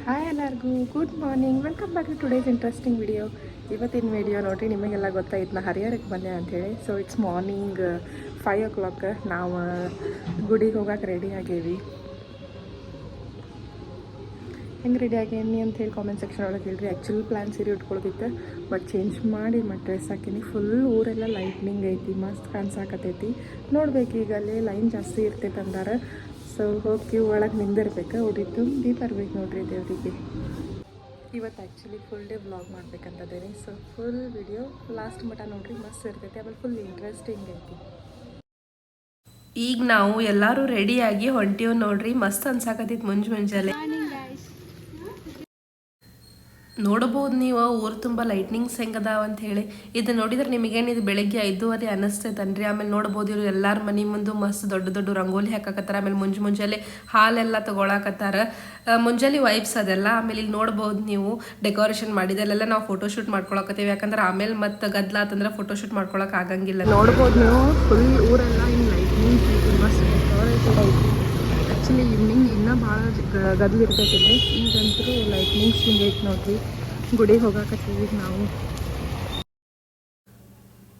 Hi ಎಲ್ಲರಿಗೂ good morning, welcome back to today's interesting video. ಇವತ್ತಿನ video ನೋಡಿರಿ, ನಿಮಗೆಲ್ಲ ಗೊತ್ತಾಯ್ತು ನಾ ಹರಿಹರಕ್ಕೆ ಬಂದೆ ಅಂಥೇಳಿ. So it's morning 5 o'clock. ನಾವು ಗುಡಿಗೆ ಹೋಗಕ್ಕೆ ರೆಡಿ ಆಗೇವಿ. ಹೆಂಗೆ ರೆಡಿ ಆಗೇನಿ ಅಂತ ಹೇಳಿ ಕಾಮೆಂಟ್ ಸೆಕ್ಷನ್ ಒಳಗೆ ಹೇಳ್ರಿ. ಆ್ಯಕ್ಚುಲಿ ಪ್ಲ್ಯಾನ್ ಸೀರೆ ಉಟ್ಕೊಳೋದಿತ್ತು, ಬಟ್ ಚೇಂಜ್ ಮಾಡಿ ಮತ್ತು ಡ್ರೆಸ್ ಹಾಕೀನಿ. ಫುಲ್ ಊರೆಲ್ಲ ಲೈಟ್ನಿಂಗ್ ಐತಿ, ಮಸ್ತ್ ಕಾಣಿಸಾಕತ್ತೈತಿ. ನೋಡ್ಬೇಕು, ಈಗ ಅಲ್ಲಿ ಲೈನ್ ಜಾಸ್ತಿ ಇರ್ತೈತೆ ಅಂದಾರ. ಸೊ ಹೋಗಿ ಕ್ಯೂ ಒಳಗೆ ನಿಂದಿರ್ಬೇಕು, ಉಡಿ ತುಂಬಿ ಬರ್ಬೇಕು ನೋಡ್ರಿ ದೇವರಿಗೆ. ಇವತ್ತು ಆ್ಯಕ್ಚುಲಿ ಫುಲ್ ಡೇ ವ್ಲಾಗ್ ಮಾಡ್ಬೇಕಂತದೇನಿ. ಸೊ ಫುಲ್ ವಿಡಿಯೋ ಲಾಸ್ಟ್ ಮಟ್ಟ ನೋಡ್ರಿ, ಮಸ್ತ್ ಇರ್ತೈತಿ. ಆಮೇಲೆ ಫುಲ್ ಇಂಟ್ರೆಸ್ಟಿಂಗ್ ಐತಿ. ಈಗ ನಾವು ಎಲ್ಲರೂ ರೆಡಿಯಾಗಿ ಹೊಂಟೀವಿ ನೋಡ್ರಿ. ಮಸ್ತ್ ಅನ್ಸಾಕತ್ತೈತಿ ಮುಂಜಾನೆ. ನೋಡಬಹುದು ನೀವು ಊರು ತುಂಬ ಲೈಟ್ನಿಂಗ್ಸ್ ಹೆಂಗದಾವ ಅಂತ ಹೇಳಿ. ಇದು ನೋಡಿದ್ರೆ ನಿಮಗೇನಿದು ಬೆಳಗ್ಗೆ 5:30 ಅನ್ನಿಸ್ತೈತನ್ರಿ. ಆಮೇಲೆ ನೋಡ್ಬೋದು ಇವರು ಎಲ್ಲರ ಮನೆ ಮುಂದೆ ಮಸ್ತ್ ದೊಡ್ಡ ದೊಡ್ಡ ರಂಗೋಲಿ ಹಾಕಕತ್ತಾರ. ಆಮೇಲೆ ಮುಂಜಾನೆ ಹಾಲೆಲ್ಲ ತಗೊಳಕತ್ತಾರ. ಮುಂಜಾನೆ ವೈಬ್ಸ್ ಅದೆಲ್ಲ. ಆಮೇಲೆ ಇಲ್ಲಿ ನೋಡ್ಬೋದು ನೀವು ಡೆಕೋರೇಷನ್ ಮಾಡಿದಲ್ಲೆಲ್ಲ ನಾವು ಫೋಟೋಶೂಟ್ ಮಾಡ್ಕೊಳಕತ್ತೀವಿ. ಯಾಕಂದ್ರೆ ಆಮೇಲೆ ಮತ್ತೆ ಗದ್ಲಾತಂದ್ರೆ ಫೋಟೋಶೂಟ್ ಮಾಡ್ಕೊಳಕ್ ಆಗಂಗಿಲ್ಲ. ನೋಡ್ಬೋದು ನೀವು ಫುಲ್ ಊರೆಲ್ಲ ಹಿಂಗೆ ಲೈಟ್ನಿಂಗ್ಸ್ ಐತಿ, ಮಸ್ತ್ ಡೆಕೋರೇಟೆಡ್ ಐತಿ. ಆ್ಯಕ್ಚುಲಿ ಈವ್ನಿಂಗ್ ಇನ್ನೂ ಭಾಳ ಗದ್ಲು ಇರ್ತೈತಿಲ್ಲ. ಈಗಂತೂ ಲೈಟ್ನಿಂಗ್ಸ್ ಹಿಂಗೆ ಐತಿ ನೋಡ್ರಿ. ಗುಡಿಗೆ ಹೋಗಾಕತ್ತೀವಿ ನಾವು.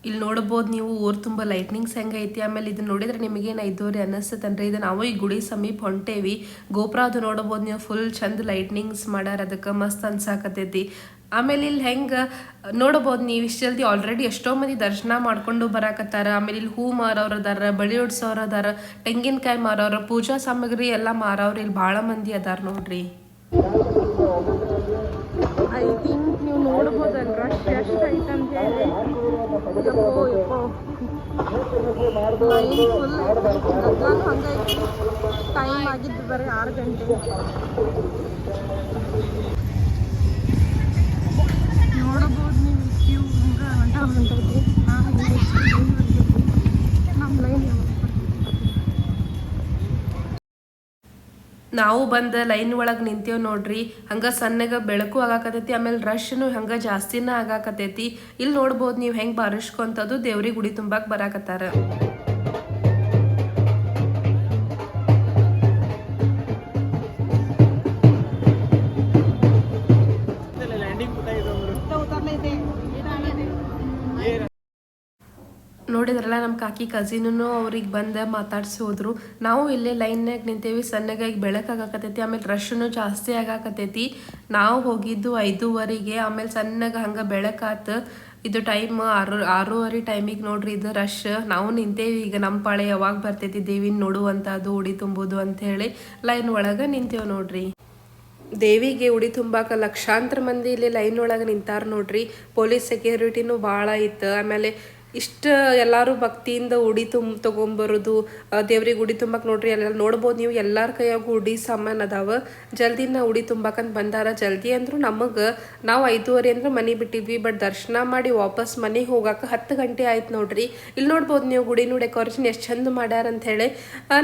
ಇಲ್ಲಿ ನೋಡ್ಬೋದು ನೀವು ಊರು ತುಂಬ ಲೈಟ್ನಿಂಗ್ಸ್ ಹೆಂಗೈತಿ. ಆಮೇಲೆ ಇದು ನೋಡಿದ್ರೆ ನಿಮಗೇನು 5:30 ಅನ್ನಿಸ್ತೈತನ್ರಿ. ಇದು ನಾವು ಈ ಗುಡಿ ಸಮೀಪ ಹೊಂಟೇವಿ. ಗೋಪುರ ಅದು ನೋಡ್ಬೋದು ನೀವು, ಫುಲ್ ಚಂದ ಲೈಟ್ನಿಂಗ್ಸ್ ಮಾಡ್ಯಾರ. ಅದಕ್ಕೆ ಮಸ್ತ್ ಅನ್ಸಾಕತ್ತೈತಿ. ಆಮೇಲೆ ಇಲ್ಲಿ ಹೆಂಗೆ ನೋಡ್ಬೋದು ನೀವು, ಇಷ್ಟು ಜಲ್ದಿ ಆಲ್ರೆಡಿ ಎಷ್ಟೋ ಮಂದಿ ದರ್ಶನ ಮಾಡ್ಕೊಂಡು ಬರಾಕತ್ತಾರ. ಆಮೇಲೆ ಇಲ್ಲಿ ಹೂ ಮಾರೋರು ಅದಾರ, ಬಳಿ ಹೊಡ್ಸೋರು ಅದಾರ, ತೆಂಗಿನಕಾಯಿ ಮಾರೋರು, ಪೂಜಾ ಸಾಮಗ್ರಿ ಎಲ್ಲ ಮಾರೋರು ಇಲ್ಲಿ ಭಾಳ ಮಂದಿ ಅದಾರ ನೋಡ್ರಿ. ಐ ಥಿಂಕ್ ನೀವು ನೋಡ್ಬೋದಲ್ಲ ರಶ್ ಎಷ್ಟು ಐತೆ ಅಂತ ಹೇಳಿ. ಲೈನ್ ಫುಲ್ ಗದ್ಲಾನು ಹಂಗೈತಿ. ಟೈಮ್ ಆಗಿದ್ದು ಬರೀ 6 ಗಂಟೆ. ನೋಡಬಹುದು ನೀವು, ಕ್ಯೂ ಹೊಂಟೈತಿ. ನಮ್ಮ ಲೈನ್ ನಾವು ಬಂದು ಲೈನ್ ಒಳಗೆ ನಿಂತೇವೆ ನೋಡ್ರಿ. ಹಂಗೆ ಸಣ್ಣಗೆ ಬೆಳಕು ಆಗಾಕತೈತಿ. ಆಮೇಲೆ ರಶ್ನು ಹಂಗೆ ಜಾಸ್ತಿನ ಆಗಾಕತೈತಿ. ಇಲ್ಲಿ ನೋಡ್ಬೋದು ನೀವು ಹೆಂಗೆ ಬಾರಿಸ್ಕೊಂತದ್ದು ದೇವ್ರಿಗೆ ಗುಡಿ ತುಂಬಾಕ್ ಬರಾಕತ್ತಾರ. ನೋಡಿದ್ರಲ್ಲ ನಮ್ಮ ಕಾಕಿ ಕಸಿನೂ ಅವ್ರಿಗೆ ಬಂದು ಮಾತಾಡ್ಸಿ ಹೋದ್ರು. ನಾವು ಇಲ್ಲೇ ಲೈನ್ನಾಗ ನಿಂತೇವಿ. ಸಣ್ಣಗಾಗಿ ಬೆಳಕಾಗಕತ್ತೈತಿ. ಆಮೇಲೆ ರಶ್ನು ಜಾಸ್ತಿ ಆಗಾಕತ್ತೈತಿ. ನಾವು ಹೋಗಿದ್ದು 5:30ಗೆ. ಆಮೇಲೆ ಸಣ್ಣಗೆ ಹಂಗೆ ಬೆಳಕಾತ. ಇದು ಟೈಮ್ 6:30 ಟೈಮಿಗೆ ನೋಡ್ರಿ ಇದು ರಶ್. ನಾವು ನಿಂತೇವಿ. ಈಗ ನಮ್ಮ ಪಾಳೆ ಯಾವಾಗ ಬರ್ತೈತಿ ದೇವಿನ ನೋಡುವಂಥದ್ದು, ಉಡಿ ತುಂಬೋದು ಅಂಥೇಳಿ ಲೈನ್ ಒಳಗೆ ನಿಂತೇವೆ ನೋಡ್ರಿ. ದೇವಿಗೆ ಉಡಿ ತುಂಬಾಕ ಲಕ್ಷಾಂತರ ಮಂದಿ ಇಲ್ಲಿ ಲೈನ್ ಒಳಗೆ ನಿಂತಾರ ನೋಡ್ರಿ. ಪೊಲೀಸ್ ಸೆಕ್ಯೂರಿಟಿನೂ ಭಾಳ ಇತ್ತು. ಆಮೇಲೆ ಇಷ್ಟು ಎಲ್ಲರೂ ಭಕ್ತಿಯಿಂದ ಉಡಿ ತೊಗೊಂಬರೋದು, ದೇವ್ರಿಗೆ ಉಡಿ ತುಂಬಕ್ಕೆ ನೋಡ್ರಿ. ಎಲ್ಲ ನೋಡ್ಬೋದು ನೀವು, ಎಲ್ಲರ ಕೈಯಾಗ ಉಡಿ ಸಾಮಾನು ಅದಾವ. ಜಲ್ದಿನ ಉಡಿ ತುಂಬಾಕಂತ ಬಂದಾರ. ಜಲ್ದಿ ಅಂದ್ರು ನಮಗೆ, ನಾವು 5:30 ಅಂದ್ರೆ ಮನೆ ಬಿಟ್ಟಿದ್ವಿ. ಬಟ್ ದರ್ಶನ ಮಾಡಿ ವಾಪಸ್ ಮನೆಗೆ ಹೋಗಾಕ 10 ಗಂಟೆ ಆಯ್ತು ನೋಡ್ರಿ. ಇಲ್ಲಿ ನೋಡ್ಬೋದು ನೀವು ಗುಡಿನೂ ಡೆಕೋರೇಷನ್ ಎಷ್ಟು ಚಂದ ಮಾಡ್ಯಾರ ಅಂತ ಹೇಳಿ.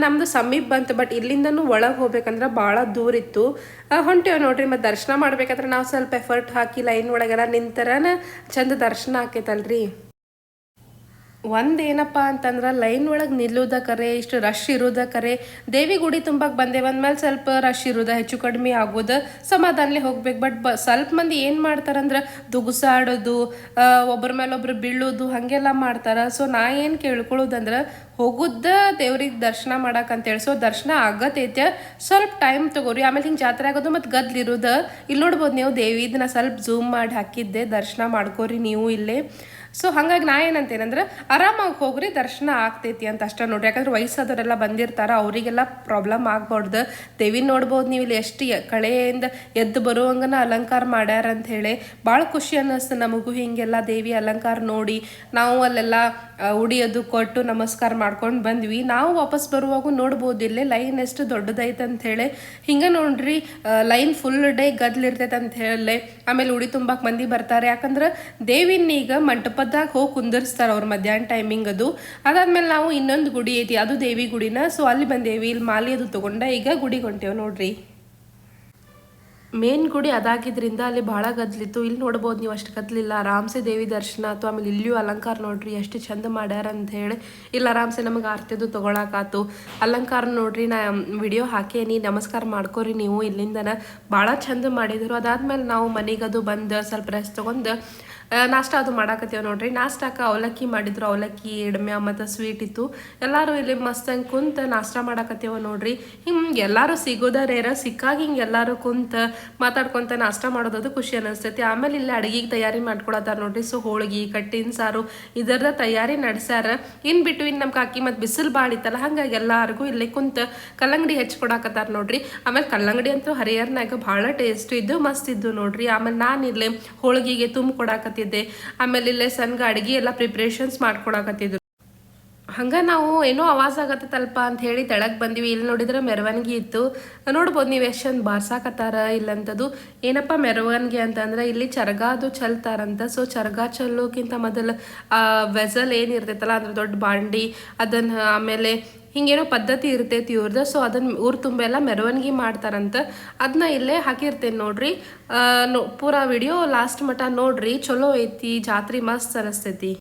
ನಮ್ದು ಸಮೀಪ ಬಂತು, ಬಟ್ ಇಲ್ಲಿಂದನೂ ಒಳಗೆ ಹೋಗ್ಬೇಕಂದ್ರೆ ಭಾಳ ದೂರ ಇತ್ತು. ಹೊಂಟೇವೆ ನೋಡ್ರಿ. ಮತ್ತು ದರ್ಶನ ಮಾಡ್ಬೇಕಾದ್ರೆ ನಾವು ಸ್ವಲ್ಪ ಎಫರ್ಟ್ ಹಾಕಿ ಲೈನ್ ಒಳಗೆಲ್ಲ ನಿಂತರನ ಚಂದ ದರ್ಶನ ಆಕೈತಲ್ರಿ. ಒಂದೇನಪ್ಪ ಅಂತಂದ್ರೆ ಲೈನ್ ಒಳಗೆ ನಿಲ್ಲೋದ ಕರೆ, ಇಷ್ಟು ರಶ್ ಇರೋದ ಕರೆ. ದೇವಿ ಗುಡಿ ತುಂಬಕ್ಕೆ ಬಂದೆ ಬಂದ್ಮೇಲೆ ಸ್ವಲ್ಪ ರಶ್ ಇರೋದ, ಹೆಚ್ಚು ಕಡಿಮೆ ಆಗೋದು, ಸಮಾಧಾನಲೆ ಹೋಗ್ಬೇಕು. ಬಟ್ ಸ್ವಲ್ಪ ಮಂದಿ ಏನು ಮಾಡ್ತಾರಂದ್ರೆ ದುಗುಸಾಡೋದು, ಒಬ್ಬರ ಮೇಲೆ ಒಬ್ರು ಬೀಳೋದು ಹಾಗೆಲ್ಲ ಮಾಡ್ತಾರೆ. ಸೊ ನಾ ಏನು ಕೇಳ್ಕೊಳ್ಳೋದಂದ್ರೆ, ಹೋಗುದ ದೇವ್ರಿಗೆ ದರ್ಶನ ಮಾಡಕ್ಕಂತೇಳಿ. ಸೊ ದರ್ಶನ ಆಗತೈತೆ, ಸ್ವಲ್ಪ ಟೈಮ್ ತಗೋರಿ. ಆಮೇಲೆ ಹಿಂಗೆ ಜಾತ್ರೆ ಆಗೋದು ಮತ್ತು ಗದ್ಲಿರೋದು. ಇಲ್ಲಿ ನೋಡ್ಬೋದು ನೀವು ದೇವಿದ ನಾ ಸ್ವಲ್ಪ ಝೂಮ್ ಮಾಡಿ ಹಾಕಿದ್ದೆ. ದರ್ಶನ ಮಾಡ್ಕೋರಿ ನೀವು ಇಲ್ಲೇ. ಸೊ ಹಾಗಾಗಿ ನಾ ಏನಂತೇನಂದ್ರೆ, ಆರಾಮಾಗಿ ಹೋಗ್ರಿ, ದರ್ಶನ ಆಗ್ತೈತಿ ಅಂತ ಅಷ್ಟೇ ನೋಡ್ರಿ. ಯಾಕಂದ್ರೆ ವಯಸ್ಸಾದವರೆಲ್ಲ ಬಂದಿರ್ತಾರ, ಅವರಿಗೆಲ್ಲ ಪ್ರಾಬ್ಲಮ್ ಆಗ್ಬಾರ್ದು. ದೇವಿ ನೋಡ್ಬೋದು ನೀವು ಇಲ್ಲಿ ಎಷ್ಟು ಕಳೆಯಿಂದ ಎದ್ದು ಬರುವಂಗನ ಅಲಂಕಾರ ಮಾಡ್ಯಾರ ಅಂತ ಹೇಳಿ. ಭಾಳ ಖುಷಿ ಅನ್ನಿಸ್ತು ನಮಗೂ ಹಿಂಗೆಲ್ಲ ದೇವಿ ಅಲಂಕಾರ ನೋಡಿ. ನಾವು ಅಲ್ಲೆಲ್ಲ ಉಡಿಯೋದು ಕೊಟ್ಟು ನಮಸ್ಕಾರ ಮಾಡ್ಕೊಂಡು ಬಂದ್ವಿ. ನಾವು ವಾಪಸ್ ಬರುವಾಗ ನೋಡ್ಬೋದು ಇಲ್ಲೇ ಲೈನ್ ಎಷ್ಟು ದೊಡ್ಡದೈತೆ ಅಂತ ಹೇಳಿ. ಹಿಂಗೆ ನೋಡ್ರಿ, ಲೈನ್ ಫುಲ್ ಡೇ ಗದ್ಲಿರ್ತೈತೆ ಅಂತ ಹೇಳಿ. ಆಮೇಲೆ ಉಡಿ ತುಂಬಾಕ್ ಮಂದಿ ಬರ್ತಾರೆ. ಯಾಕಂದ್ರೆ ದೇವಿನ ಈಗ ಮಂಟಪದಾಗ ಹೋಗಿ ಕುಂದರ್ಸ್ತಾರೆ ಅವ್ರು ಮಧ್ಯಾಹ್ನ ಟೈಮಿಂಗ್. ಅದಾದ್ಮೇಲೆ ನಾವು ಇನ್ನೊಂದು ಗುಡಿ ಐತಿ, ಅದು ದೇವಿ ಗುಡಿನ. ಸೊ ಅಲ್ಲಿ ಬಂದೇವಿ. ಇಲ್ಲಿ ಮಾಲಿ ಅದು ತಗೊಂಡ ಈಗ ಗುಡಿಗೆ ಹೊಂಟೇವ್ ನೋಡ್ರಿ. ಮೇನ್ ಗುಡಿ ಅದಾಗಿದ್ರಿಂದ ಅಲ್ಲಿ ಭಾಳ ಗದ್ಲಿತ್ತು. ಇಲ್ಲಿ ನೋಡ್ಬೋದು ನೀವು, ಅಷ್ಟು ಗದ್ಲಿಲ್ಲ, ಆರಾಮ್ಸೆ ದೇವಿ ದರ್ಶನ ಆಯ್ತು. ಆಮೇಲೆ ಇಲ್ಲಿಯೂ ಅಲಂಕಾರ ನೋಡ್ರಿ ಎಷ್ಟು ಚಂದ ಮಾಡ್ಯಾರ ಅಂತ ಹೇಳಿ ಇಲ್ಲಿ ಆರಾಮ್ಸೆ ನಮಗೆ ಆರ್ತಿದು ತೊಗೊಳಕಾತು. ಅಲಂಕಾರ ನೋಡ್ರಿ, ನಾ ವಿಡಿಯೋ ಹಾಕೇನಿ, ನಮಸ್ಕಾರ ಮಾಡ್ಕೋರಿ ನೀವು ಇಲ್ಲಿಂದನ. ಭಾಳ ಚಂದ ಮಾಡಿದರು. ಅದಾದ್ಮೇಲೆ ನಾವು ಮನೆಗದು ಬಂದು ಸ್ವಲ್ಪ ರೆಸ್ಟ್ ತೊಗೊಂಡು ನಾಷ್ಟ ಅದು ಮಾಡಾಕತ್ತೀವಿ ನೋಡ್ರಿ. ನಾಷ್ಟಕ್ಕೆ ಅವಲಕ್ಕಿ ಮಾಡಿದ್ರು, ಅವಲಕ್ಕಿ ಎಡ್ಮ್ಯಾ ಮತ್ತು ಸ್ವೀಟ್ ಇತ್ತು. ಎಲ್ಲರೂ ಇಲ್ಲಿ ಮಸ್ತಂಗೆ ಕುಂತ ನಾಷ್ಟ ಮಾಡಾಕತ್ತೀವ ನೋಡ್ರಿ. ಹಿಂಗೆ ಎಲ್ಲರೂ ಸಿಗೋದ ರೇರ, ಸಿಕ್ಕಾಗ ಹಿಂಗೆ ಎಲ್ಲರೂ ಕುಂತ ಮಾತಾಡ್ಕೊತ ನಾಷ್ಟ ಮಾಡೋದು ಖುಷಿ ಅನಿಸ್ತೈತಿ. ಆಮೇಲೆ ಇಲ್ಲಿ ಅಡುಗೆಗೆ ತಯಾರಿ ಮಾಡ್ಕೊಳತ್ತಾರ ನೋಡ್ರಿ. ಸೊ ಹೋಳಿಗೆ, ಕಟ್ಟಿನ ಸಾರು ಇದರದ ತಯಾರಿ ನಡೆಸ್ಯಾರ. ಇನ್ ಬಿಟ್ವೀನ್ ನಮ್ಮ ಕಾಕಿ ಮತ್ತು ಬಿಸಿಲು ಭಾಳ ಇತ್ತಲ್ಲ, ಹಾಗಾಗಿ ಎಲ್ಲರಿಗೂ ಇಲ್ಲಿ ಕುಂತ ಕಲ್ಲಂಗಡಿ ಹೆಚ್ಚಿಕೊಡಾಕತ್ತಾರ ನೋಡ್ರಿ. ಆಮೇಲೆ ಕಲ್ಲಂಗಡಿ ಅಂತೂ ಹರಿಹರ್ನಾಗ ಭಾಳ ಟೇಸ್ಟ್ ಇದ್ದು ಮಸ್ತ್ ಇದ್ದು ನೋಡ್ರಿ. ಆಮೇಲೆ ನಾನು ಇಲ್ಲಿ ಹೋಳಿಗೆಗೆ ತುಂಬಿಕೊಡಾಕತ್ತೀನಿ. ಆಮೇಲೆ ಇಲ್ಲೇ ಸಣ್ಣ ಅಡಿಗೆ ಎಲ್ಲ ಪ್ರಿಪ್ರೇಷನ್ಸ್ ಮಾಡ್ಕೊಳಕತ್ತಿದ್ರು. ಹಂಗ ನಾವು ಏನೋ ಆವಾಜ್ ಆಗತ್ತಲ್ಪ ಅಂತ ಹೇಳಿ ತೆಳಗ್ ಬಂದಿವಿ. ಇಲ್ಲಿ ನೋಡಿದ್ರೆ ಮೆರವಣಿಗೆ ಇತ್ತು. ನೋಡ್ಬೋದು ನೀವು ಎಷ್ಟು ಚಂದ ಬಾರ್ಸಾಕತ್ತಾರ ಇಲ್ಲಂತದ್ದು. ಏನಪ್ಪ ಮೆರವಣಿಗೆ ಅಂತಂದ್ರೆ ಇಲ್ಲಿ ಚರಗ ಅದು ಚೆಲ್ತಾರಂತ. ಸೊ ಚರಗ ಚೆಲ್ಲೋಕ್ಕಿಂತ ಮೊದಲು ವೆಸಲ್ ಏನಿರ್ತೈತಲ್ಲ ಅಂದ್ರೆ ದೊಡ್ಡ ಬಾಂಡಿ ಅದನ್ನ, ಆಮೇಲೆ ಹಿಂಗೇನೋ ಪದ್ಧತಿ ಇರ್ತೈತಿ ಇವ್ರದ್ದು. ಸೊ ಅದನ್ನ ಊರು ತುಂಬೆಲ್ಲ ಮೆರವಣಿಗೆ ಮಾಡ್ತಾರಂತ. ಅದನ್ನ ಇಲ್ಲೇ ಹಾಕಿರ್ತೇನೆ ನೋಡ್ರಿ. ಪೂರಾ ವಿಡಿಯೋ ಲಾಸ್ಟ್ ಮಟ ನೋಡ್ರಿ, ಚಲೋ ಐತಿ, ಜಾತ್ರೆ ಮಸ್ತ್ ಅನಿಸ್ತೈತಿ.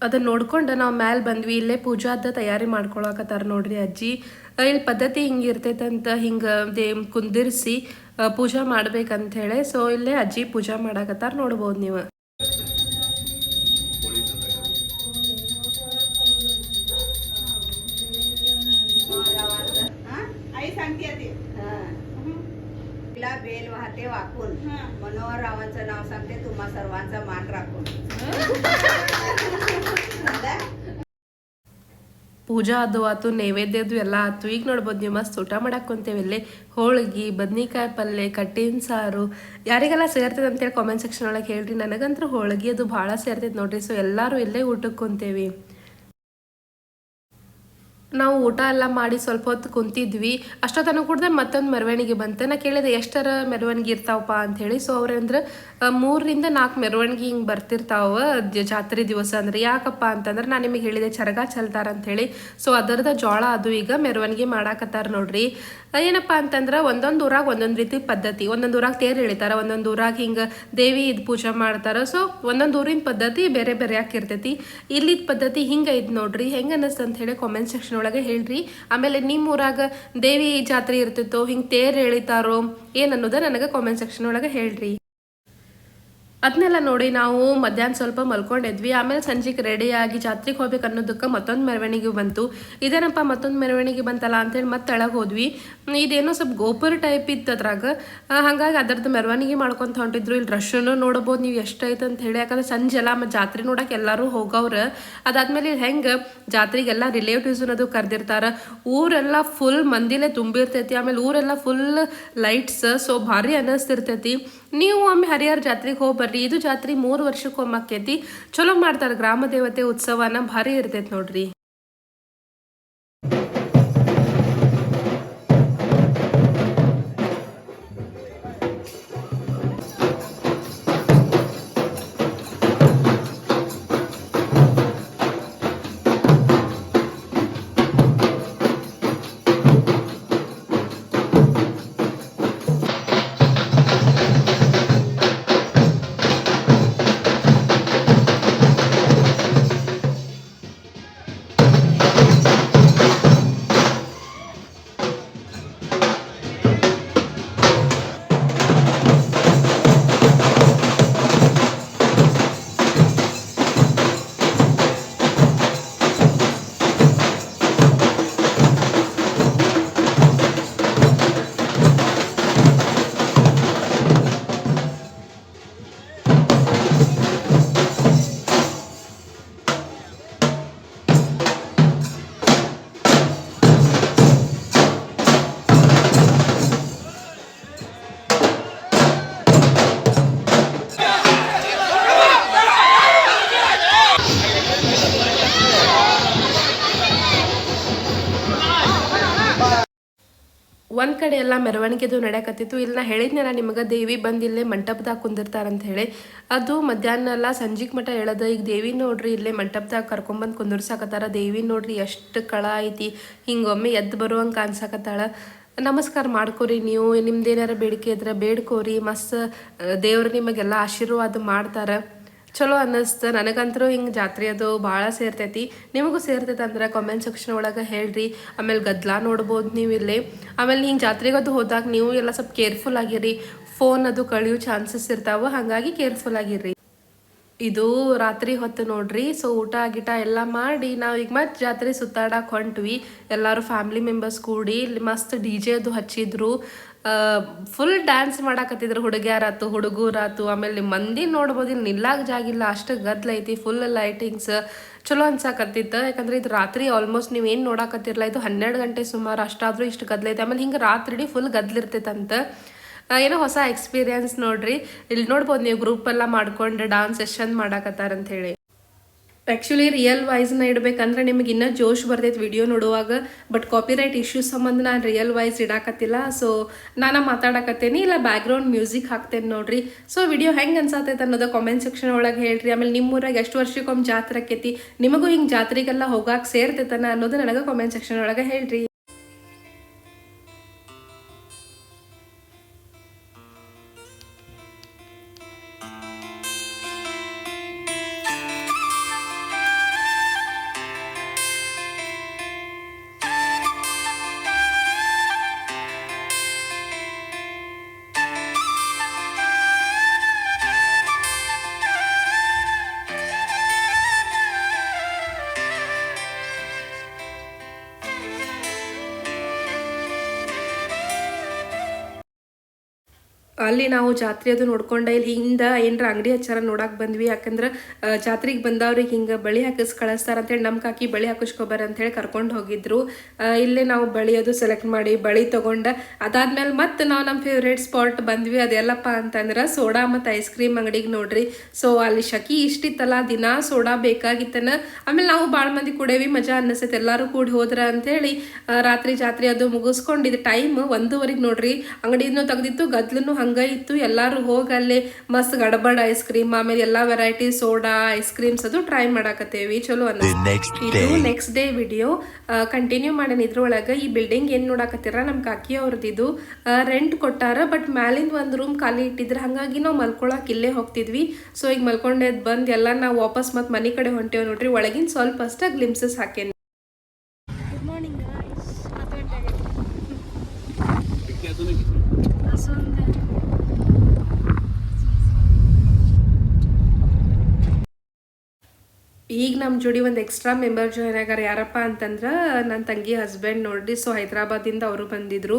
ಅದನ್ನ ನೋಡ್ಕೊಂಡು ನಾವು ಮ್ಯಾಲೆ ಬಂದ್ವಿ. ಇಲ್ಲೇ ಪೂಜಾದ ತಯಾರಿ ಮಾಡ್ಕೊಳಕತ್ತಾರ ನೋಡ್ರಿ ಅಜ್ಜಿ. ಇಲ್ಲಿ ಪದ್ಧತಿ ಹಿಂಗೆ ಇರ್ತೈತಂತ, ಹಿಂಗೆ ಕುಂದಿರಿಸಿ ಪೂಜಾ ಮಾಡ್ಬೇಕಂತ ಹೇಳಿ. ಸೊ ಇಲ್ಲೇ ಅಜ್ಜಿ ಪೂಜಾ ಮಾಡಾಕತ್ತಾರ, ನೋಡ್ಬೋದು ನೀವು. बेल वाहते वाकून मनोहर रावांचं नाव सांगते, तुम्हा सर्वांचा मान राखून. ಪೂಜಾ ಅದು ಆತು, ನೈವೇದ್ಯದು ಎಲ್ಲ ಆತು. ಈಗ ನೋಡ್ಬೋದು ನೀವು, ಮಸ್ತ್ ಊಟ ಮಾಡಕ್ಕೆ ಕುಂತೇವೆ. ಇಲ್ಲೇ ಹೋಳಿಗೆ, ಬದ್ನಿಕಾಯಿ ಪಲ್ಯ, ಕಟ್ಟಿನ ಸಾರು, ಯಾರಿಗೆಲ್ಲ ಸೇರ್ತದೆ ಅಂತೇಳಿ ಕಾಮೆಂಟ್ ಸೆಕ್ಷನ್ ಒಳಗೆ ಹೇಳ್ರಿ. ನನಗಂತೂ ಹೋಳಿಗೆ ಅದು ಭಾಳ ಸೇರ್ತೈತೆ ನೋಡ್ರಿ. ಸೊ ಎಲ್ಲರೂ ಇಲ್ಲೇ ಊಟಕ್ಕೆ ಕುಂತೇವಿ. ನಾವು ಊಟ ಎಲ್ಲ ಮಾಡಿ ಸ್ವಲ್ಪ ಹೊತ್ತು ಕುಂತಿದ್ವಿ. ಅಷ್ಟೊತ್ತನ ಕುಡ್ದೆ ಮತ್ತೊಂದು ಮೆರವಣಿಗೆ ಬಂತು. ನಾ ಕೇಳಿದೆ ಎಷ್ಟರ ಮೆರವಣಿಗೆ ಇರ್ತಾವಪ್ಪ ಅಂಥೇಳಿ. ಸೊ ಅವ್ರಂದ್ರೆ 3 ರಿಂದ 4 ಮೆರವಣಿಗೆ ಹಿಂಗೆ ಬರ್ತಿರ್ತಾವ ಜಾತ್ರೆ ದಿವಸ. ಅಂದ್ರೆ ಯಾಕಪ್ಪ ಅಂತಂದ್ರೆ ನಾನು ನಿಮಗೆ ಹೇಳಿದೆ ಚರಗ ಚೆಲ್ತಾರ ಅಂಥೇಳಿ. ಸೊ ಅದರದ ಜೋಳ ಅದು ಈಗ ಮೆರವಣಿಗೆ ಮಾಡಾಕತ್ತಾರ ನೋಡ್ರಿ. ಏನಪ್ಪ ಅಂತಂದ್ರೆ ಒಂದೊಂದು ಊರಾಗ ಒಂದೊಂದು ರೀತಿ ಪದ್ಧತಿ. ಒಂದೊಂದು ಊರಾಗ ತೇರು ಎಳಿತಾರ, ಒಂದೊಂದು ಊರಾಗ ಹಿಂಗೆ ದೇವಿ ಇದು ಪೂಜೆ ಮಾಡ್ತಾರ. ಸೊ ಒಂದೊಂದು ಊರಿನ ಪದ್ಧತಿ ಬೇರೆ ಬೇರೆ ಯಾಕಿರ್ತೈತಿ. ಇಲ್ಲಿದ್ದ ಪದ್ಧತಿ ಹಿಂಗೆ ಐತೆ ನೋಡ್ರಿ. ಹೆಂಗೆ ಅನ್ನಿಸ್ತು ಅಂತ ಹೇಳಿ ಕಾಮೆಂಟ್ ಸೆಕ್ಷನ್ ಒಳಗೆ ಹೇಳ್ರಿ. ಆಮೇಲೆ ನಿಮ್ಮ ಊರಾಗ ದೇವಿ ಜಾತ್ರೆ ಇರ್ತಿತ್ತೋ, ಹಿಂಗೆ ತೇರು ಎಳಿತಾರೋ ಏನನ್ನೋದ ನನಗೆ ಕಾಮೆಂಟ್ ಸೆಕ್ಷನ್ ಒಳಗೆ ಹೇಳ್ರಿ. ಅದನ್ನೆಲ್ಲ ನೋಡಿ ನಾವು ಮಧ್ಯಾಹ್ನ ಸ್ವಲ್ಪ ಮಲ್ಕೊಂಡಿದ್ವಿ. ಆಮೇಲೆ ಸಂಜೆಗೆ ರೆಡಿಯಾಗಿ ಜಾತ್ರೆಗೆ ಹೋಗ್ಬೇಕು ಅನ್ನೋದಕ್ಕೆ ಮತ್ತೊಂದು ಮೆರವಣಿಗೆ ಬಂತು. ಇದೇನಪ್ಪ ಮತ್ತೊಂದು ಮೆರವಣಿಗೆ ಬಂತಲ್ಲ ಅಂತೇಳಿ ಮತ್ತೆ ತೆಳಗೆ ಹೋದ್ವಿ. ಇದೇನೋ ಸ್ವಲ್ಪ ಗೋಪುರ ಟೈಪ್ ಇತ್ತು ಅದ್ರಾಗ, ಹಾಗಾಗಿ ಅದರದ್ದು ಮೆರವಣಿಗೆ ಮಾಡ್ಕೊತ ಹೊಂಟಿದ್ರು. ಇಲ್ಲಿ ರಶ್ನು ನೋಡ್ಬೋದು ನೀವು ಎಷ್ಟೈತೆ ಅಂತ ಹೇಳಿ. ಯಾಕಂದ್ರೆ ಸಂಜೆ ಎಲ್ಲ ಮತ್ತು ಜಾತ್ರೆ ನೋಡಕ್ಕೆ ಎಲ್ಲರೂ ಹೋಗವ್ರು. ಅದಾದ್ಮೇಲೆ ಹೆಂಗೆ ಜಾತ್ರೆಗೆಲ್ಲ ರಿಲೇಟಿವ್ಸ್ ಅನ್ನೋದು ಕರೆದಿರ್ತಾರೆ. ಊರೆಲ್ಲ ಫುಲ್ ಮಂದಿಲೇ ತುಂಬಿರ್ತೈತಿ. ಆಮೇಲೆ ಊರೆಲ್ಲ ಫುಲ್ ಲೈಟ್ಸ್. ಸೊ ಭಾರಿ ಅನ್ನಿಸ್ತಿರ್ತೈತಿ. ನೀವು ಒಮ್ಮೆ ಹರಿಹರ ಜಾತ್ರೆಗೆ ಹೋಗಿ ಬರ್ರಿ. ಇದು ಜಾತ್ರೆ 3 ವರ್ಷಕ್ಕೊಮ್ಮೆ ಆಕೈತಿ. ಚಲೋ ಮಾಡ್ತಾರೆ. ಗ್ರಾಮ ದೇವತೆ ಉತ್ಸವನ ಭಾರಿ ಇರ್ತೈತಿ ನೋಡ್ರಿ. ಒಂದು ಕಡೆ ಎಲ್ಲ ಮೆರವಣಿಗೆದು ನಡೆಯಕತ್ತಿತ್ತು. ಇಲ್ಲಿ ನಾ ಹೇಳಿದ್ನಲ್ಲ ನಿಮಗೆ ದೇವಿ ಬಂದು ಇಲ್ಲೇ ಮಂಟಪದಾಗ ಕುಂದಿರ್ತಾರಂತ ಹೇಳಿ. ಅದು ಮಧ್ಯಾಹ್ನ ಎಲ್ಲ ಸಂಜಿಗೆ ಮಠ ಹೇಳೋದು. ಈಗ ದೇವಿ ನೋಡ್ರಿ ಇಲ್ಲೇ ಮಂಟಪದಾಗ ಕರ್ಕೊಂಬಂದು ಕುಂದಿರ್ಸಾಕತ್ತಾರ. ದೇವಿ ನೋಡ್ರಿ ಎಷ್ಟು ಕಳ ಐತಿ, ಹಿಂಗೊಮ್ಮೆ ಎದ್ದು ಬರುವಂಗೆ ಕಾಣ್ಸಾಕತ್ತಾಳ. ನಮಸ್ಕಾರ ಮಾಡ್ಕೋರಿ, ನೀವು ನಿಮ್ದೇನಾರ ಬೇಡಿಕೆ ಇದ್ರೆ ಬೇಡ್ಕೋರಿ. ಮಸ್ತ್ ದೇವ್ರು ನಿಮಗೆಲ್ಲ ಆಶೀರ್ವಾದ ಮಾಡ್ತಾರೆ. ಚಲೋ ಅನ್ನಿಸ್ತು ನನಗಂತರೂ. ಹಿಂಗೆ ಜಾತ್ರೆ ಅದು ಭಾಳ ಸೇರ್ತೈತಿ. ನಿಮಗೂ ಸೇರ್ತೈತೆ ಅಂದ್ರೆ ಕಾಮೆಂಟ್ ಸೆಕ್ಷನ್ ಒಳಗೆ ಹೇಳ್ರಿ. ಆಮೇಲೆ ಗದ್ದಲ ನೋಡ್ಬೋದು ನೀವು ಇಲ್ಲಿ. ಆಮೇಲೆ ಹಿಂಗೆ ಜಾತ್ರೆಗದು ಹೋದಾಗ ನೀವು ಎಲ್ಲ ಸ್ವಲ್ಪ ಕೇರ್ಫುಲ್ ಆಗಿರಿ. ಫೋನ್ ಅದು ಕಳಿಯೋ ಚಾನ್ಸಸ್ ಇರ್ತಾವೆ, ಹಾಗಾಗಿ ಕೇರ್ಫುಲ್ ಆಗಿರ್ರಿ. ಇದು ರಾತ್ರಿ ಹೊತ್ತು ನೋಡ್ರಿ. ಸೊ ಊಟ ಗಿಟ ಎಲ್ಲ ಮಾಡಿ ನಾವು ಈಗ ಮತ್ತೆ ಜಾತ್ರೆ ಸುತ್ತಾಡಕ್ಕೆ ಹೊಂಟ್ವಿ. ಎಲ್ಲರೂ ಫ್ಯಾಮಿಲಿ ಮೆಂಬರ್ಸ್ ಕೂಡಿ ಇಲ್ಲಿ ಮಸ್ತ್ DJ ಅದು ಹಚ್ಚಿದ್ರು. Full dance ಮಾಡಾಕತ್ತಿದ್ರು. ಹುಡುಗ್ಯಾರಾತು ಹುಡುಗರಾತು. ಆಮೇಲೆ ಮಂದಿ ನೋಡ್ಬೋದು, ಇಲ್ಲಿ ನಿಲ್ಲಾಗ ಜಾಗಿಲ್ಲ, ಅಷ್ಟು ಗದ್ಲೈತಿ. ಫುಲ್ ಲೈಟಿಂಗ್ಸ್ ಚಲೋ ಅನ್ಸಾಕತ್ತಿತ್ತು. ಯಾಕಂದ್ರೆ ಇದು ರಾತ್ರಿ ಆಲ್ಮೋಸ್ಟ್ ನೀವೇನು ನೋಡಾಕತ್ತಿರಲ್ಲ, ಇದು 12 ಗಂಟೆ ಸುಮಾರು. ಅಷ್ಟಾದ್ರೂ ಇಷ್ಟು ಗದ್ಲೈತಿ. ಆಮೇಲೆ ಹಿಂಗೆ ರಾತ್ರಿ ಫುಲ್ ಗದ್ಲಿರ್ತೈತಂತ. ಏನೋ ಹೊಸ ಎಕ್ಸ್ಪೀರಿಯನ್ಸ್ ನೋಡ್ರಿ. ಇಲ್ಲಿ ನೋಡ್ಬೋದು ನೀವು ಗ್ರೂಪ್ ಎಲ್ಲ ಮಾಡ್ಕೊಂಡು ಡಾನ್ಸ್ ಸೆಷನ್ ಮಾಡಾಕತ್ತಾರಂತ ಹೇಳಿ. ಆ್ಯಕ್ಚುಲಿ ರಿಯಲ್ ವಾಯ್ಸ್ನ ಇಡಬೇಕಂದ್ರೆ ನಿಮಗೆ ಇನ್ನೂ ಜೋಶ್ ಬರ್ತೈತೆ ವಿಡಿಯೋ ನೋಡುವಾಗ. ಬಟ್ ಕಾಪಿರೈಟ್ ಇಶ್ಯೂಸ್ ಸಂಬಂಧ ನಾನು ರಿಯಲ್ ವಾಯ್ಸ್ ಇಡಾಕತ್ತಿಲ್ಲ. ಸೊ ನಾನು ಮಾತಾಡಕತ್ತೇನೆ, ಇಲ್ಲ ಬ್ಯಾಕ್ಗ್ರೌಂಡ್ ಮ್ಯೂಸಿಕ್ ಹಾಕ್ತೇನೆ ನೋಡ್ರಿ. ಸೊ ವಿಡಿಯೋ ಹೆಂಗೆ ಅನ್ಸತ್ತೈತೆ ಅನ್ನೋದು ಕಾಮೆಂಟ್ ಸೆಕ್ಷನ್ ಒಳಗೆ ಹೇಳ್ರಿ. ಆಮೇಲೆ ನಿಮ್ಮೂರಾಗ ಎಷ್ಟು ವರ್ಷಕ್ಕೊಮ್ಮೆ ಜಾತ್ರೆ ಆಕೈತಿ, ನಿಮಗೂ ಹಿಂಗೆ ಜಾತ್ರೆಗೆಲ್ಲ ಹೋಗಾಕ ಸೇರ್ತೈತನ ಅನ್ನೋದು ನನಗೆ ಕಾಮೆಂಟ್ ಸೆಕ್ಷನ್ ಒಳಗೆ ಹೇಳ್ರಿ. ಅಲ್ಲಿ ನಾವು ಜಾತ್ರೆ ಅದು ನೋಡ್ಕೊಂಡ ಇಲ್ಲಿ ಹಿಂದೆ ಏನರ ಅಂಗಡಿ ಹಚ್ಚಾರ ನೋಡಕ್ಕೆ ಬಂದ್ವಿ. ಯಾಕಂದ್ರೆ ಜಾತ್ರೆಗೆ ಬಂದವ್ರಿಗೆ ಹಿಂಗೆ ಬಳಿ ಹಾಕಿಸ್ ಕಳಿಸ್ತಾರ ಅಂತೇಳಿ ನಮ್ಮ ಕಾಕಿ ಬಳಿ ಹಾಕಿಸ್ಕೊಬಾರ ಅಂತೇಳಿ ಕರ್ಕೊಂಡು ಹೋಗಿದ್ರು. ಇಲ್ಲೇ ನಾವು ಬಳಿ ಅದು ಸೆಲೆಕ್ಟ್ ಮಾಡಿ ಬಳಿ ತೊಗೊಂಡು ಅದಾದ್ಮೇಲೆ ಮತ್ತೆ ನಾವು ನಮ್ಮ ಫೇವ್ರೇಟ್ ಸ್ಪಾಟ್ ಬಂದ್ವಿ. ಅದೆಲ್ಲಪ್ಪ ಅಂತಂದ್ರೆ ಸೋಡಾ ಮತ್ತು ಐಸ್ ಕ್ರೀಮ್ ಅಂಗಡಿಗೆ ನೋಡ್ರಿ. ಸೊ ಅಲ್ಲಿ ಶಕಿ ಇಷ್ಟಿತ್ತಲ್ಲ, ದಿನ ಸೋಡಾ ಬೇಕಾಗಿತ್ತನ. ಆಮೇಲೆ ನಾವು ಭಾಳ ಮಂದಿ ಕುಡೇವಿ, ಮಜಾ ಅನ್ನಿಸ್ತೈತೆ ಎಲ್ಲರೂ ಕೂಡಿ ಹೋದ್ರ ಅಂತೇಳಿ ರಾತ್ರಿ ಜಾತ್ರೆ ಅದು ಮುಗಿಸ್ಕೊಂಡಿದ್ದು ಟೈಮ್ 1:15 ನೋಡ್ರಿ. ಅಂಗಡಿನೂ ತೆಗ್ದಿತ್ತು, ಗದ್ಲೂ ಹಂಗೆ ಇತ್ತು. ಎಲ್ಲರೂ ಹೋಗಿ ಅಲ್ಲಿ ಮಸ್ತ್ ಗಡಬಡ ಐಸ್ ಕ್ರೀಮ್ ಆಮೇಲೆ ಎಲ್ಲಾ ವೆರೈಟಿ ಸೋಡಾ ಐಸ್ ಕ್ರೀಮ್ಸ್ ಅದು ಟ್ರೈ ಮಾಡಾಕತ್ತೇವಿ. ಚಲೋ ಅನ್ನಿಸ್ತು. ಇದು ನೆಕ್ಸ್ಟ್ ಡೇ ವಿಡಿಯೋ ಕಂಟಿನ್ಯೂ ಮಾಡೇನಿ. ಇದ್ರೊಳಗೆ ಈ ಬಿಲ್ಡಿಂಗ್ ಏನ್ ನೋಡಾಕತ್ತೀರ ನಮ್ಮ ಕಾಕಿ ಅವ್ರದ್ದು ರೆಂಟ್ ಕೊಟ್ಟಾರ. ಬಟ್ ಮ್ಯಾಲಿಂದ ಒಂದು ರೂಮ್ ಖಾಲಿ ಇಟ್ಟಿದ್ರ, ಹಂಗಾಗಿ ನಾವು ಮಲ್ಕೊಳಕ್ ಇಲ್ಲೇ ಹೋಗ್ತಿದ್ವಿ. ಸೊ ಈಗ ಮಲ್ಕೊಂಡೇದ್ ಬಂದ್ ಎಲ್ಲ ನಾವು ವಾಪಸ್ ಮತ್ತೆ ಮನೆ ಕಡೆ ಹೊಂಟೇವ್ ನೋಡ್ರಿ. ಒಳಗಿನ ಸ್ವಲ್ಪ ಅಷ್ಟ ಗ್ಲಿಮ್ಸಸ್ ಹಾಕೇನಿ. Good morning guys. 10 ಗಂಟೆ ಆಗೈತಿ. ಈಗ ನಮ್ಮ ಜೋಡಿ ಒಂದು ಎಕ್ಸ್ಟ್ರಾ ಮೆಂಬರ್ ಜಾಯ್ನ್ ಆಗ್ಯಾರ. ಯಾರಪ್ಪ ಅಂತಂದ್ರೆ ನನ್ನ ತಂಗಿ ಹಸ್ಬೆಂಡ್ ನೋಡ್ರಿ. ಸೊ ಹೈದ್ರಾಬಾದಿಂದ ಅವರು ಬಂದಿದ್ರು.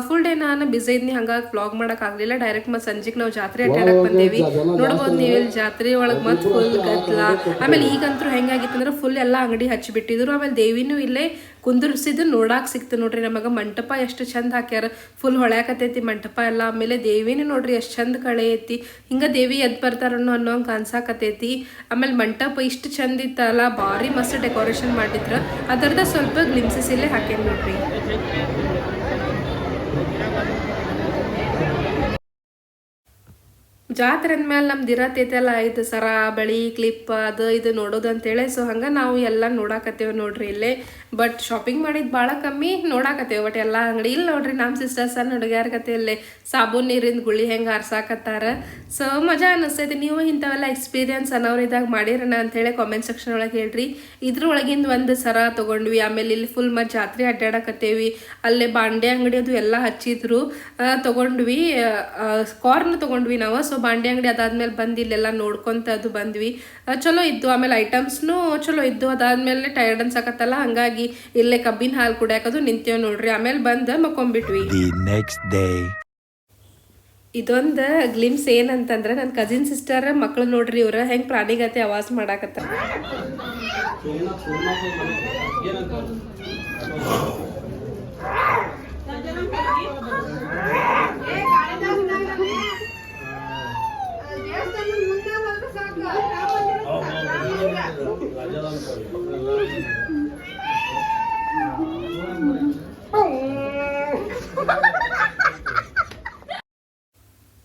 ಫುಲ್ ಡೇ ನಾನು ಬಿಸಿ ಇದ್ನಿ, ಹಂಗಾಗಿ ವ್ಲಾಗ್ ಮಾಡೋಕ್ಕಾಗಲಿಲ್ಲ. ಡೈರೆಕ್ಟ್ ಮತ್ತು ಸಂಜೆಗೆ ನಾವು ಜಾತ್ರೆ ಅಡ್ಡಾಡಕ್ಕೆ ಬಂದೇವಿ. ನೋಡ್ಬೋದು ನೀವು ಇಲ್ಲಿ ಜಾತ್ರೆ ಒಳಗೆ ಮತ್ತೆ ಫುಲ್ ಗದ್ದಲ. ಆಮೇಲೆ ಈಗಂತೂ ಹೆಂಗಾಗಿತ್ತಂದ್ರೆ ಫುಲ್ ಎಲ್ಲ ಅಂಗಡಿ ಹಚ್ಚಿಬಿಟ್ಟಿದ್ರು. ಆಮೇಲೆ ದೇವಿನೂ ಇಲ್ಲೇ ಕುಂದರ್ಸಿದ್ದು ನೋಡಾಕ್ ಸಿಕ್ತು ನೋಡ್ರಿ ನಮಗೆ. ಮಂಟಪ ಎಷ್ಟು ಚಂದ ಹಾಕ್ಯಾರ, ಫುಲ್ ಹೊಳ್ಯಾಕತೈತಿ ಮಂಟಪ ಎಲ್ಲ. ಆಮೇಲೆ ದೇವಿನೂ ನೋಡ್ರಿ ಎಷ್ಟು ಚಂದ ಕಳೆ ಐತಿ. ಹಿಂಗೆ ದೇವಿ ಎದ್ದು ಬರ್ತಾರನ್ನೋ ಅನ್ನೋಂಗೆ ಅನ್ಸಾಕತೈತಿ. ಆಮೇಲೆ ಮಂಟಪ ಇಷ್ಟು ಚಂದ ಇತ್ತಲ್ಲ, ಭಾರಿ ಮಸ್ತ್ ಡೆಕೋರೇಷನ್ ಮಾಡಿದ್ರು. ಅದರದ ಸ್ವಲ್ಪ ಗ್ಲಿಮ್ಸಸ್ ಇಲ್ಲೇ ಹಾಕೇನಿ ನೋಡ್ರಿ. ಜಾತ್ರೆ ಅಂದ್ಮೇಲೆ ನಮ್ದು ಇರತ್ತೈತಲ್ಲ ಇದು ಸರ ಬಳಿ ಕ್ಲಿಪ್ ಅದು ಇದು ನೋಡೋದು ಅಂತೇಳಿ. ಸೊ ಹಂಗೆ ನಾವು ಎಲ್ಲ ನೋಡಾಕತ್ತೇವೆ ನೋಡ್ರಿ ಇಲ್ಲೇ. ಬಟ್ ಶಾಪಿಂಗ್ ಮಾಡಿದ್ದು ಭಾಳ ಕಮ್ಮಿ, ನೋಡಾಕತ್ತೇವೆ ಬಟ್ ಎಲ್ಲ ಅಂಗಡಿ. ಇಲ್ಲಿ ನೋಡ್ರಿ ನಮ್ಮ ಸಿಸ್ಟರ್ಸ್ ಸಣ್ಣ ಹುಡುಗ್ಯಾರ ಕತೆ ಇಲ್ಲೇ ಸಾಬೂನ್ ನೀರಿಂದ ಗುಳಿ ಹೆಂಗೆ ಆರ್ಸಾಕತ್ತಾರ. ಸೊ ಮಜಾ ಅನ್ನಿಸ್ತೈತಿ. ನೀವು ಇಂಥವೆಲ್ಲ ಎಕ್ಸ್ಪೀರಿಯನ್ಸ್ ಅನ್ನೋರಿದಾಗ ಮಾಡಿರೋಣ ಅಂತೇಳಿ ಕಾಮೆಂಟ್ ಸೆಕ್ಷನ್ ಒಳಗೆ ಹೇಳ್ರಿ. ಇದ್ರೊಳಗಿಂದ ಒಂದು ಸರ ತೊಗೊಂಡ್ವಿ. ಆಮೇಲೆ ಇಲ್ಲಿ ಫುಲ್ ಮತ್ತು ಜಾತ್ರೆ ಅಡ್ಡಾಡಕತ್ತೇವಿ. ಅಲ್ಲೇ ಬಾಂಡೆ ಅಂಗಡಿ ಅದು ಎಲ್ಲ ಹಚ್ಚಿದ್ರು, ತೊಗೊಂಡ್ವಿ. ಕಾರ್ನ್ ತೊಗೊಂಡ್ವಿ ನಾವು. ಸೊ ಬಾಂಡೆ ಅಂಗಡಿ ಅದಾದ್ಮೇಲೆ ಬಂದು ಇಲ್ಲೆಲ್ಲ ನೋಡ್ಕೊಂತ ಅದು ಬಂದ್ವಿ. ಚಲೋ ಇದ್ದು. ಆಮೇಲೆ ಐಟಮ್ಸ್ನು ಚಲೋ ಇದ್ದು. ಅದಾದ್ಮೇಲೆ ಟೈರ್ಡ್ ಅನ್ಸಕತ್ತಲ್ಲ, ಹಂಗಾಗಿ ಇಲ್ಲೇ ಕಬ್ಬಿನ ಹಾಲು ಕುಡಿಯಾಕದು ನಿಂತೇವ್ ನೋಡ್ರಿ. ಆಮೇಲೆ ಬಂದು ಮಕ್ಕೊಂಬಿಟ್ವಿ. ಇದೊಂದು ಗ್ಲಿಮ್ಸ್ ಏನಂತಂದ್ರೆ ನನ್ನ ಕಜಿನ್ ಸಿಸ್ಟರ್ ಮಕ್ಳು ನೋಡ್ರಿ, ಇವ್ರ ಹೆಂಗ್ ಪ್ರಾಣಿಗತೆ ಆವಾಜ್ ಮಾಡಾಕತ್ತಾರ.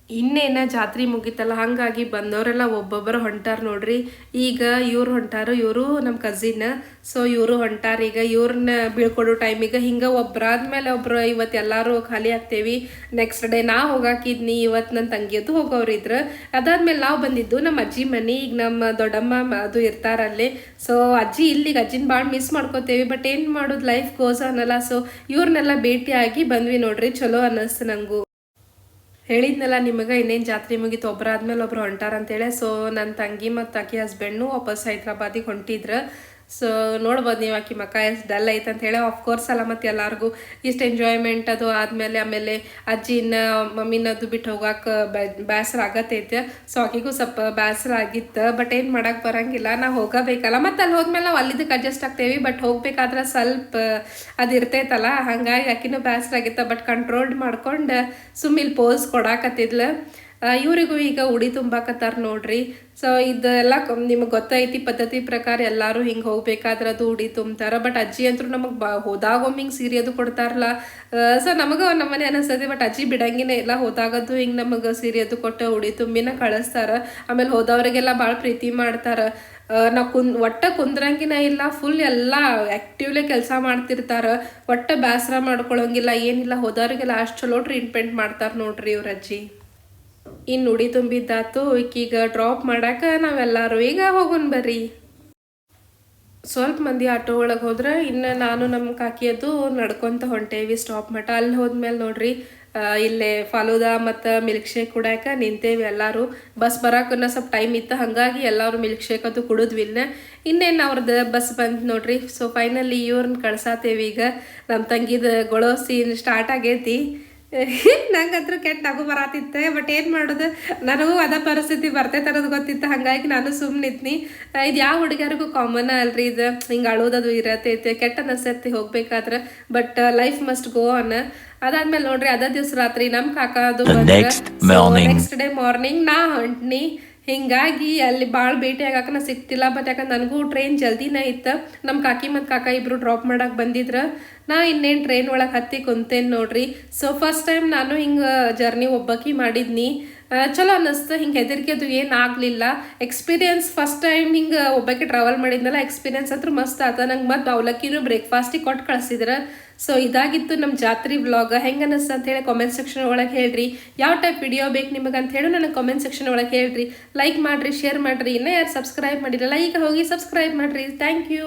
ಇನ್ನೇನ ಜಾತ್ರೆ ಮುಗಿತಲ್ಲ ಹಾಗಾಗಿ ಬಂದವರೆಲ್ಲ ಒಬ್ಬೊಬ್ಬರು ಹೊಂಟಾರ ನೋಡ್ರಿ. ಈಗ ಇವ್ರು ಹೊಂಟಾರು, ಇವರು ನಮ್ಮ ಕಸಿನ್. ಸೊ ಇವರು ಹೊಂಟಾರ. ಈಗ ಇವ್ರನ್ನ ಬೀಳ್ಕೊಡೋ ಟೈಮಿಗೆ ಹಿಂಗೆ ಒಬ್ರಾದ್ಮೇಲೆ ಒಬ್ರು ಇವತ್ತು ಎಲ್ಲರೂ ಖಾಲಿ ಆಗ್ತೇವಿ. ನೆಕ್ಸ್ಟ್ ಡೇ ನಾ ಹೋಗಾಕಿದ್ನಿ, ಇವತ್ತು ನನ್ನ ತಂಗಿಯದು ಹೋಗೋರಿದ್ರು. ಅದಾದ್ಮೇಲೆ ನಾವು ಬಂದಿದ್ದು ನಮ್ಮ ಅಜ್ಜಿ ಮನೆ. ಈಗ ನಮ್ಮ ದೊಡ್ಡಮ್ಮ ಅದು ಇರ್ತಾರಲ್ಲಿ. ಸೊ ಅಜ್ಜಿ ಇಲ್ಲಿಗೆ ಅಜ್ಜಿನ ಭಾಳ ಮಿಸ್ ಮಾಡ್ಕೋತೇವಿ. ಬಟ್ ಏನು ಮಾಡೋದು, ಲೈಫ್ ಗೋಸ್ ಅನ್ನಲ್ಲ. ಸೊ ಇವ್ರನ್ನೆಲ್ಲ ಭೇಟಿಯಾಗಿ ಬಂದ್ವಿ ನೋಡ್ರಿ. ಚಲೋ ಅನ್ನಿಸ್ತು ನಂಗೂ. ಹೇಳಿದ್ನಲ್ಲ ನಿಮಗೆ ಇನ್ನೇನು ಜಾತ್ರೆ ಮುಗಿತು, ಒಬ್ಬರಾದ್ಮೇಲೆ ಒಬ್ರು ಹೊಂಟಾರ ಅಂತೇಳಿ. ಸೊ ನನ್ನ ತಂಗಿ ಮತ್ತು ಆಕಿ ಹಸ್ಬೆಂಡು ವಾಪಸ್ ಹೈದ್ರಾಬಾದಿಗೆ ಹೊಂಟಿದ್ರು. ಸೊ ನೋಡ್ಬೋದು ನೀವು ಆಕಿ ಮಕ್ಕ ಎಷ್ಟು ಡಲ್ ಐತೆ ಅಂತ ಹೇಳಿ. ಆಫ್ಕೋರ್ಸ್ ಅಲ್ಲ, ಮತ್ತು ಎಲ್ಲರಿಗೂ ಇಷ್ಟು ಎಂಜಾಯ್ಮೆಂಟ್ ಅದು ಆದಮೇಲೆ ಆಮೇಲೆ ಅಜ್ಜಿನ ಮಮ್ಮಿನದು ಬಿಟ್ಟು ಹೋಗಕ್ಕೆ ಬೇಸರ ಆಗತ್ತೈತೆ. ಸೊ ಆಕಿಗೂ ಸ್ವಲ್ಪ ಬೇಸರ ಆಗಿತ್ತು. ಬಟ್ ಏನು ಮಾಡೋಕ್ಕೆ ಬರೋಂಗಿಲ್ಲ, ನಾವು ಹೋಗಬೇಕಲ್ಲ. ಮತ್ತು ಅಲ್ಲಿ ಹೋದ್ಮೇಲೆ ನಾವು ಅಲ್ಲಿದ್ದಕ್ಕೆ ಅಡ್ಜಸ್ಟ್ ಆಗ್ತೇವೆ. ಬಟ್ ಹೋಗ್ಬೇಕಾದ್ರೆ ಸ್ವಲ್ಪ ಅದು ಇರ್ತೈತಲ್ಲ, ಹಾಗಾಗಿ ಆಕಿನೂ ಬೇಸರ ಆಗಿತ್ತು. ಬಟ್ ಕಂಟ್ರೋಲ್ ಮಾಡ್ಕೊಂಡು ಸುಮ್ಮಿಲ್ಲಿ ಪೋಸ್ ಕೊಡಾಕತ್ತಿದ್ಲು. ಇವರಿಗೂ ಈಗ ಉಡಿ ತುಂಬಾಕತ್ತಾರ ನೋಡ್ರಿ. ಸೊ ಇದೆಲ್ಲ ನಿಮಗೆ ಗೊತ್ತೈತಿ, ಪದ್ಧತಿ ಪ್ರಕಾರ ಎಲ್ಲರೂ ಹಿಂಗೆ ಹೋಗ್ಬೇಕಾದ್ರೆ ಅದು ಉಡಿ ತುಂಬ್ತಾರ. ಬಟ್ ಅಜ್ಜಿ ಅಂತೂ ನಮಗೆ ಹೋದಾಗೊಮ್ಮೆ ಹಿಂಗೆ ಸೀರೆ ಅದು ಕೊಡ್ತಾರಲ್ಲ. ಸೊ ನಮಗೆ ನಮ್ಮನೆ ಅನಿಸ್ತದೆ. ಬಟ್ ಅಜ್ಜಿ ಬಿಡಂಗಿನೇ ಇಲ್ಲ, ಹೋದಾಗದ್ದು ಹಿಂಗೆ ನಮಗೆ ಸೀರೆ ಅದು ಕೊಟ್ಟು ಉಡಿ ತುಂಬಿನ ಕಳಿಸ್ತಾರ. ಆಮೇಲೆ ಹೋದವ್ರಿಗೆಲ್ಲ ಭಾಳ ಪ್ರೀತಿ ಮಾಡ್ತಾರ. ನಾವು ಒಟ್ಟ ಕುಂದ್ರಂಗಿನ ಇಲ್ಲ, ಫುಲ್ ಎಲ್ಲ ಆ್ಯಕ್ಟಿವ್ಲಿ ಕೆಲಸ ಮಾಡ್ತಿರ್ತಾರ. ಒಟ್ಟ ಬೇಸರ ಮಾಡ್ಕೊಳಂಗಿಲ್ಲ, ಏನಿಲ್ಲ. ಹೋದವ್ರಿಗೆಲ್ಲ ಅಷ್ಟು ಚಲೋ ಟ್ರೀಟ್ಮೆಂಟ್ ಮಾಡ್ತಾರೆ ನೋಡ್ರಿ ಇವ್ರ ಅಜ್ಜಿ. ಇನ್ನು ಉಡಿ ತುಂಬಿದ್ದಾತು. ಈಗೀಗ ಡ್ರಾಪ್ ಮಾಡಾಕ ನಾವೆಲ್ಲರೂ ಈಗ ಹೋಗೋಣ ಬರ್ರಿ. ಸ್ವಲ್ಪ ಮಂದಿ ಆಟೋ ಒಳಗೆ ಹೋದ್ರೆ, ಇನ್ನು ನಾನು ನಮ್ಮ ಕಾಕಿಯದು ನಡ್ಕೊತ ಹೊಂಟೇವಿ ಸ್ಟಾಪ್ ಮಟ್ಟ. ಅಲ್ಲಿ ಹೋದ್ಮೇಲೆ ನೋಡ್ರಿ ಇಲ್ಲೇ ಫಾಲೂದಾ ಮತ್ತು ಮಿಲ್ಕ್ ಶೇಕ್ ಕುಡ್ಯಾಕ ನಿಂತೇವಿ ಎಲ್ಲರೂ. ಬಸ್ ಬರೋಕನ್ನ ಸ್ವಲ್ಪ ಟೈಮ್ ಇತ್ತು, ಹಾಗಾಗಿ ಎಲ್ಲರೂ ಮಿಲ್ಕ್ ಶೇಕ್ ಅದು ಕುಡಿದ್ವಿ. ಇನ್ನೇನು ಅವ್ರದ್ದು ಬಸ್ ಬಂತು ನೋಡ್ರಿ. ಸೊ ಫೈನಲಿ ಇವ್ರನ್ನ ಕಳ್ಸಾತೇವಿ. ಈಗ ನಮ್ಮ ತಂಗಿದ ಗೊಳೋ ಸೀನ್ ಸ್ಟಾರ್ಟ್ ಆಗೈತಿ. ನಂಗಂತೂ ಕೆಟ್ಟ ನಗು ಬರತ್ತಿತ್ತೆ. ಬಟ್ ಏನು ಮಾಡೋದು, ನನಗೂ ಅದ ಪರಿಸ್ಥಿತಿ ಬರ್ತೈತೆ ಅನ್ನೋದು ಗೊತ್ತಿತ್ತು. ಹಾಗಾಗಿ ನಾನು ಸುಮ್ಮನಿದ್ನಿ. ಇದು ಯಾವ ಹುಡುಗಿಯರಿಗೂ ಕಾಮನ್ ಅಲ್ರಿ, ಇದು ಹಿಂಗೆ ಅಳೋದದು ಇರತೈತೆ, ಕೆಟ್ಟ ಅನಿಸ್ತೈತಿ ಹೋಗ್ಬೇಕಾದ್ರೆ. But life must go on. ಅದಾದ್ಮೇಲೆ ನೋಡ್ರಿ ಅದ ದಿವಸ ರಾತ್ರಿ ನಮ್ಮ ಕಾಕ ಅದು ನೆಕ್ಸ್ಟ್ ಡೇ ಮಾರ್ನಿಂಗ್ ನಾ ಹೊಂಟ್ನಿ. ಹಿಂಗಾಗಿ ಅಲ್ಲಿ ಭಾಳ ಭೇಟಿ ಆಗಾಕ ನಾ ಸಿಕ್ತಿಲ್ಲ. ಬಟ್ ಯಾಕಂದ್ರೆ ನನಗೂ ಟ್ರೈನ್ ಜಲ್ದಿನೇ ಇತ್ತು. ನಮ್ಮ ಕಾಕಿ ಮತ್ತು ಕಾಕ ಇಬ್ಬರು ಡ್ರಾಪ್ ಮಾಡಕ್ಕೆ ಬಂದಿದ್ರು. ನಾ ಇನ್ನೇನು ಟ್ರೈನ್ ಒಳಗೆ ಹತ್ತಿ ಕುಂತೇನೆ ನೋಡ್ರಿ. ಸೊ ಫಸ್ಟ್ ಟೈಮ್ ನಾನು ಹಿಂಗೆ ಜರ್ನಿ ಒಬ್ಬಾಕಿ ಮಾಡಿದ್ನಿ. ಚಲೋ ಅನ್ನಿಸ್ತು. ಹಿಂಗೆ ಹೆದರಿಕೆ ಅದು ಏನು ಆಗಲಿಲ್ಲ. ಎಕ್ಸ್ಪೀರಿಯನ್ಸ್ ಫಸ್ಟ್ ಟೈಮ್ ಹಿಂಗೆ ಒಬ್ಬಾಕಿ ಟ್ರಾವೆಲ್ ಮಾಡಿದ್ನಲ್ಲ, ಎಕ್ಸ್ಪೀರಿಯನ್ಸ್ ಹತ್ರ ಮಸ್ತ್ ಆತ. ನಂಗೆ ಮತ್ತು ಅವಲಕ್ಕಿನೂ ಬ್ರೇಕ್ಫಾಸ್ಟಿಗೆ ಕೊಟ್ಟು ಕಳಿಸಿದ್ರು. ಸೊ ಇದಾಗಿತ್ತು ನಮ್ಮ ಜಾತ್ರೆ ವ್ಲಾಗ್. ಹೆಂಗೆ ಅನ್ನಿಸ್ತು ಅಂತೇಳಿ ಕಾಮೆಂಟ್ ಸೆಕ್ಷನ್ ಒಳಗೆ ಹೇಳ್ರಿ. ಯಾವ ಟೈಪ್ ವಿಡಿಯೋ ಬೇಕು ನಿಮಗೆ ಅಂತ ಹೇಳಿ ನನಗೆ ಕಾಮೆಂಟ್ ಸೆಕ್ಷನ್ ಒಳಗೆ ಹೇಳ್ರಿ. ಲೈಕ್ ಮಾಡಿರಿ, ಶೇರ್ ಮಾಡಿರಿ. ಇನ್ನೂ ಯಾರು ಸಬ್ಸ್ಕ್ರೈಬ್ ಮಾಡಿರಲ್ಲ ಈಗ ಹೋಗಿ ಸಬ್ಸ್ಕ್ರೈಬ್ ಮಾಡಿರಿ. Thank you.